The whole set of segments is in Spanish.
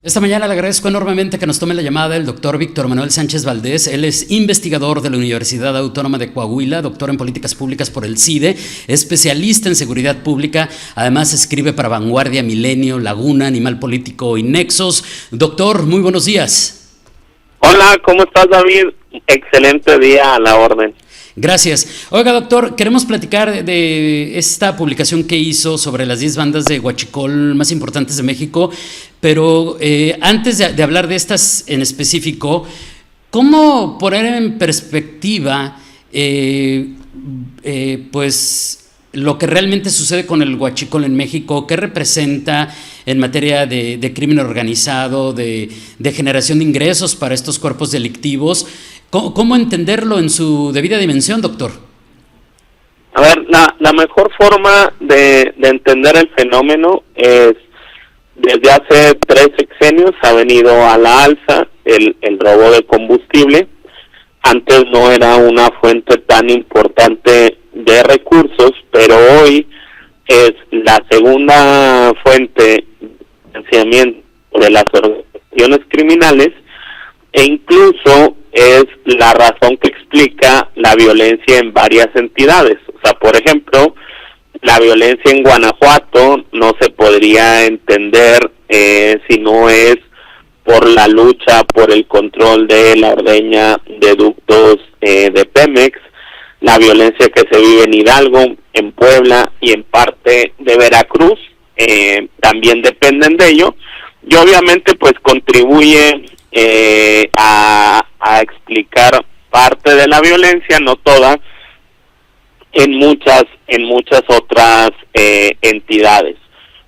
Esta mañana le agradezco enormemente que nos tome la llamada el doctor Víctor Manuel Sánchez Valdés. Él es investigador de la Universidad Autónoma de Coahuila, doctor en políticas públicas por el CIDE, especialista en seguridad pública. Además escribe para Vanguardia, Milenio, Laguna, Animal Político y Nexos. Doctor, muy buenos días. Hola, ¿cómo estás, David? Excelente día, a la orden. Gracias. Oiga, doctor, queremos platicar de esta publicación que hizo sobre las 10 bandas de huachicol más importantes de México, pero antes de hablar de estas en específico, ¿cómo poner en perspectiva pues lo que realmente sucede con el huachicol en México? ¿Qué representa en materia de crimen organizado, de generación de ingresos para estos cuerpos delictivos? ¿Cómo entenderlo en su debida dimensión, doctor? A ver, la mejor forma de entender el fenómeno es, desde hace 3 sexenios ha venido a la alza el robo de combustible. Antes no era una fuente tan importante de recursos, pero hoy es la segunda fuente de financiamiento de las organizaciones criminales, e incluso es la razón que explica la violencia en varias entidades. O sea, por ejemplo, la violencia en Guanajuato no se podría entender si no es por la lucha por el control de la ordeña de ductos de Pemex. La violencia que se vive en Hidalgo, en Puebla y en parte de Veracruz también dependen de ello, y obviamente pues contribuye a explicar parte de la violencia, no toda, en muchas otras entidades.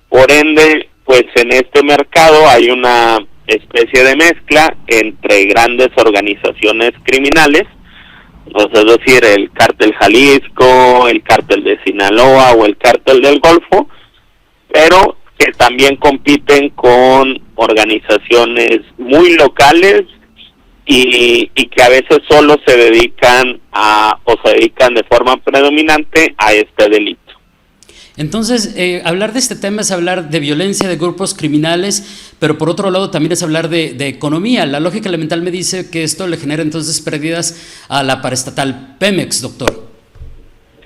Por ende, pues en este mercado hay una especie de mezcla entre grandes organizaciones criminales, es decir, el Cártel Jalisco, el Cártel de Sinaloa o el Cártel del Golfo, pero que también compiten con organizaciones muy locales y que a veces solo se dedican de forma predominante a este delito. Entonces, hablar de este tema es hablar de violencia de grupos criminales, pero por otro lado también es hablar de economía. La lógica elemental me dice que esto le genera entonces pérdidas a la paraestatal Pemex, doctor.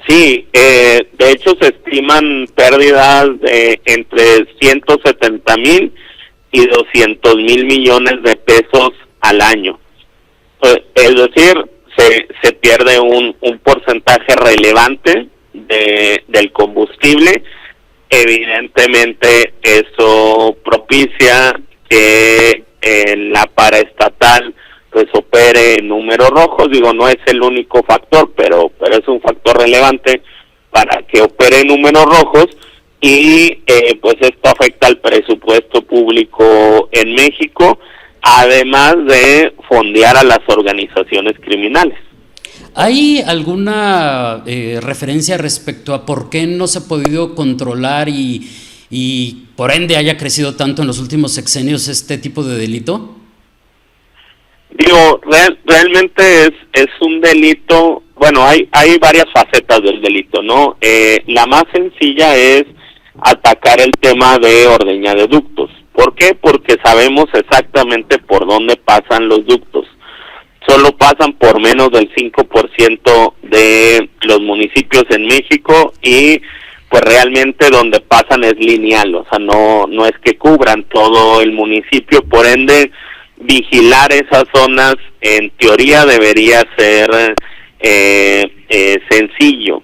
Sí, de hecho se estiman pérdidas de entre 170,000 y 200,000 millones de pesos al año. Es decir, se pierde un porcentaje relevante del combustible. Evidentemente eso propicia que la paraestatal pues opere en números rojos. Digo, no es el único factor, pero es un factor relevante para que opere en números rojos, y pues esto afecta al presupuesto público en México, además de fondear a las organizaciones criminales. ¿Hay alguna referencia respecto a por qué no se ha podido controlar y por ende haya crecido tanto en los últimos sexenios este tipo de delito? Digo, realmente es un delito. Bueno, hay varias facetas del delito, ¿no? La más sencilla es atacar el tema de ordeña de ductos. ¿Por qué? Porque sabemos exactamente por dónde pasan los ductos. Solo pasan por menos del 5% de los municipios en México, y pues realmente donde pasan es lineal, o sea, no es que cubran todo el municipio. Por ende, vigilar esas zonas en teoría debería ser sencillo.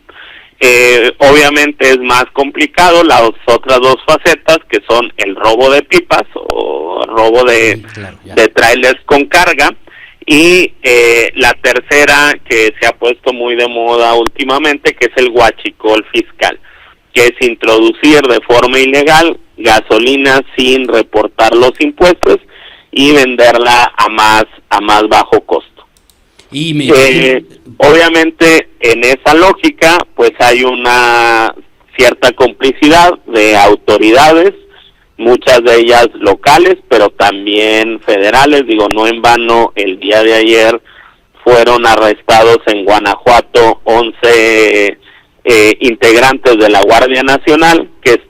Obviamente es más complicado las otras dos facetas, que son el robo de pipas o robo de trailers con carga, y la tercera, que se ha puesto muy de moda últimamente, que es el huachicol fiscal, que es introducir de forma ilegal gasolina sin reportar los impuestos y venderla a más bajo costo. Obviamente en esa lógica pues hay una cierta complicidad de autoridades, muchas de ellas locales, pero también federales. Digo, no en vano el día de ayer fueron arrestados en Guanajuato 11 integrantes de la Guardia Nacional, que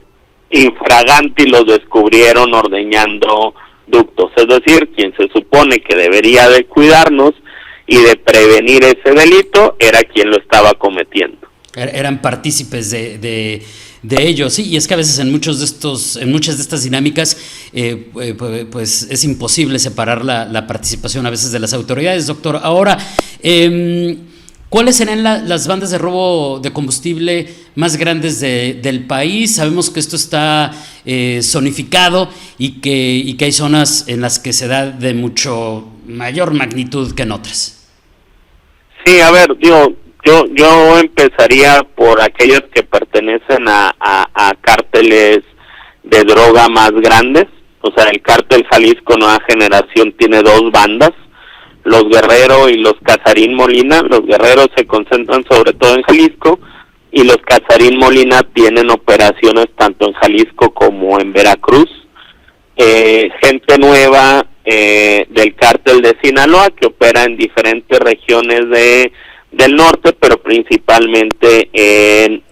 infraganti los descubrieron ordeñando ductos, es decir, quien se supone que debería de cuidarnos y de prevenir ese delito era quien lo estaba cometiendo. Eran partícipes de ello, sí, y es que a veces en muchas de estas dinámicas, pues es imposible separar la participación a veces de las autoridades, doctor. Ahora, ¿cuáles serán las bandas de robo de combustible más grandes del país? Sabemos que esto está zonificado y que hay zonas en las que se da de mucho mayor magnitud que en otras. Sí, a ver, yo empezaría por aquellos que pertenecen a cárteles de droga más grandes. O sea, el cártel Jalisco Nueva Generación tiene dos bandas, los Guerrero y los Casarín Molina. Los Guerreros se concentran sobre todo en Jalisco y los Casarín Molina tienen operaciones tanto en Jalisco como en Veracruz. Gente nueva del cártel de Sinaloa que opera en diferentes regiones del norte, pero principalmente en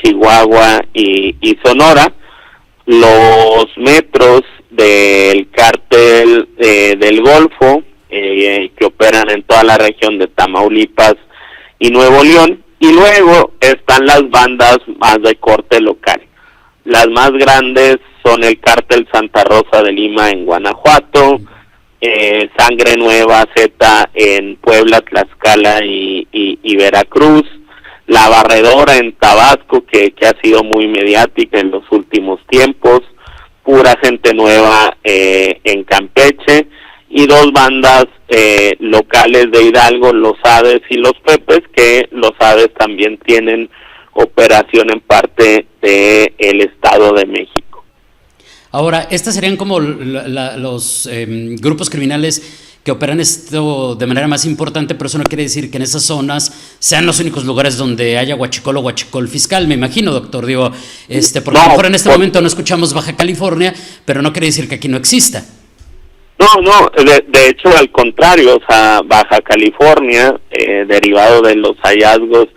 Chihuahua y Sonora. Los metros del cártel del Golfo, que operan en toda la región de Tamaulipas y Nuevo León, y luego están las bandas más de corte local. Las más grandes son el cártel Santa Rosa de Lima en Guanajuato, Sangre Nueva Z en Puebla, Tlaxcala y Veracruz, La Barredora en Tabasco, que ha sido muy mediática en los últimos tiempos, Pura Gente Nueva en Campeche, y dos bandas locales de Hidalgo, los Hades y los Pepes, que los Hades también tienen operación en parte del Estado de México. Ahora, estas serían como los grupos criminales que operan esto de manera más importante, pero eso no quiere decir que en esas zonas sean los únicos lugares donde haya huachicol o huachicol fiscal, me imagino, doctor. Digo, porque a lo mejor en este momento no escuchamos Baja California, pero no quiere decir que aquí no exista. No, de hecho al contrario, o sea, Baja California, derivado de los hallazgos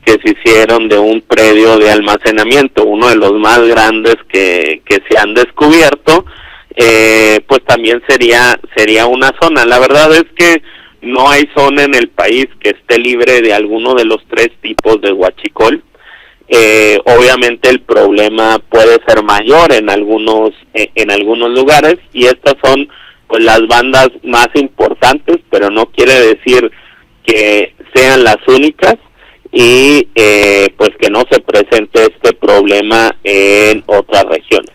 que se hicieron de un predio de almacenamiento, uno de los más grandes que se han descubierto, pues también sería una zona. La verdad es que no hay zona en el país que esté libre de alguno de los tres tipos de huachicol. Obviamente el problema puede ser mayor en algunos lugares, y estas son pues las bandas más importantes, pero no quiere decir que sean las únicas, y pues que no se presente este problema en otras regiones.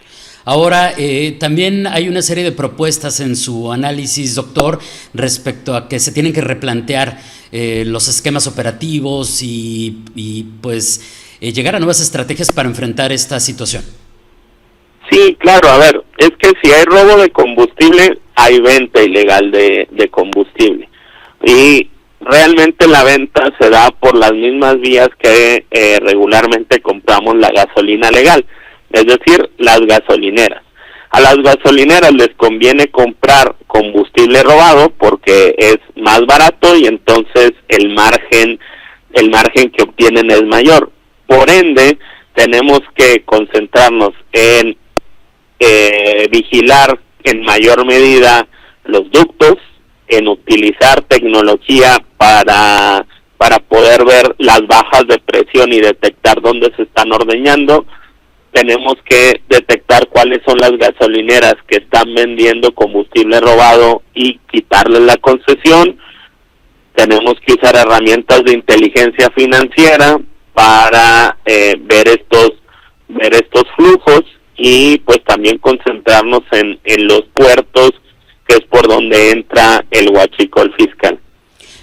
Ahora, también hay una serie de propuestas en su análisis, doctor, respecto a que se tienen que replantear los esquemas operativos y pues llegar a nuevas estrategias para enfrentar esta situación. Sí, claro, a ver, es que si hay robo de combustible, hay venta ilegal de combustible. Y realmente la venta se da por las mismas vías que regularmente compramos la gasolina legal, es decir, las gasolineras. A las gasolineras les conviene comprar combustible robado porque es más barato y entonces el margen que obtienen es mayor. Por ende, tenemos que concentrarnos en vigilar en mayor medida los ductos, en utilizar tecnología para poder ver las bajas de presión y detectar dónde se están ordeñando. Tenemos que detectar cuáles son las gasolineras que están vendiendo combustible robado y quitarles la concesión. Tenemos que usar herramientas de inteligencia financiera para ver estos flujos, y pues también concentrarnos en los puertos, que es por donde entra el huachicol fiscal.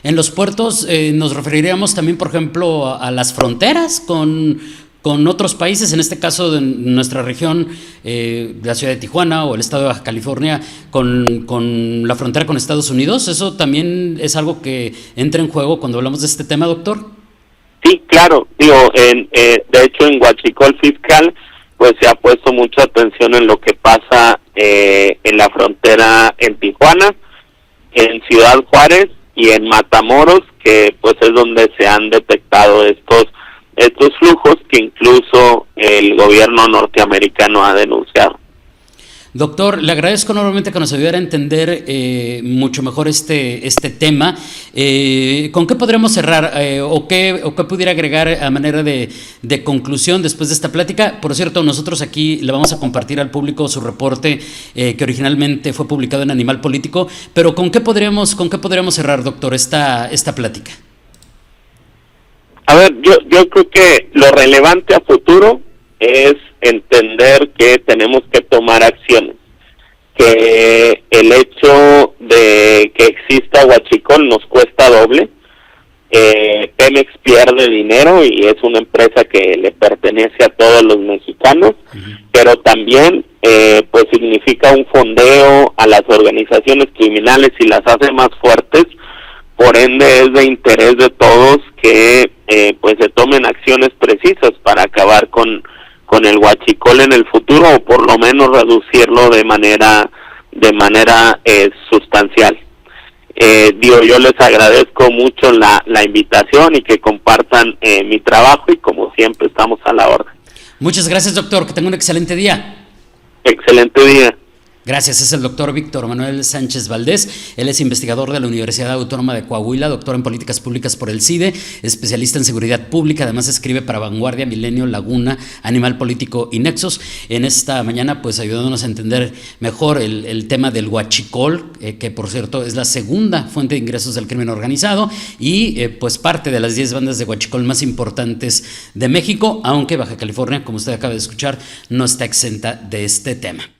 En los puertos nos referiríamos también, por ejemplo, a las fronteras con otros países, en este caso de nuestra región, la ciudad de Tijuana o el estado de Baja California, con la frontera con Estados Unidos. ¿Eso también es algo que entra en juego cuando hablamos de este tema, doctor? Sí, claro. De hecho, en huachicol fiscal pues se ha puesto mucha atención en lo que pasa en la frontera en Tijuana, en Ciudad Juárez y en Matamoros, que pues es donde se han detectado estos flujos que incluso el gobierno norteamericano ha denunciado. Doctor, le agradezco enormemente que nos ayudara a entender mucho mejor este tema. ¿Con qué podremos cerrar o qué pudiera agregar a manera de conclusión después de esta plática? Por cierto, nosotros aquí le vamos a compartir al público su reporte que originalmente fue publicado en Animal Político, pero ¿con qué podríamos cerrar, doctor, esta plática? A ver, yo creo que lo relevante a futuro es entender que tenemos que tomar acciones, que el hecho de que exista huachicol nos cuesta doble. Pemex pierde dinero y es una empresa que le pertenece a todos los mexicanos, pero también pues significa un fondeo a las organizaciones criminales y las hace más fuertes. Por ende es de interés de todos que pues se tomen acciones precisas para acabar con el huachicol en el futuro, o por lo menos reducirlo de manera sustancial. Yo les agradezco mucho la invitación y que compartan mi trabajo, y como siempre estamos a la orden. Muchas gracias, doctor, que tenga un excelente día. Excelente día. Gracias, es el doctor Víctor Manuel Sánchez Valdés. Él es investigador de la Universidad Autónoma de Coahuila, doctor en políticas públicas por el CIDE, especialista en seguridad pública. Además escribe para Vanguardia, Milenio, Laguna, Animal Político y Nexos. En esta mañana, pues ayudándonos a entender mejor el tema del huachicol, que por cierto es la segunda fuente de ingresos del crimen organizado y pues parte de las 10 bandas de huachicol más importantes de México, aunque Baja California, como usted acaba de escuchar, no está exenta de este tema.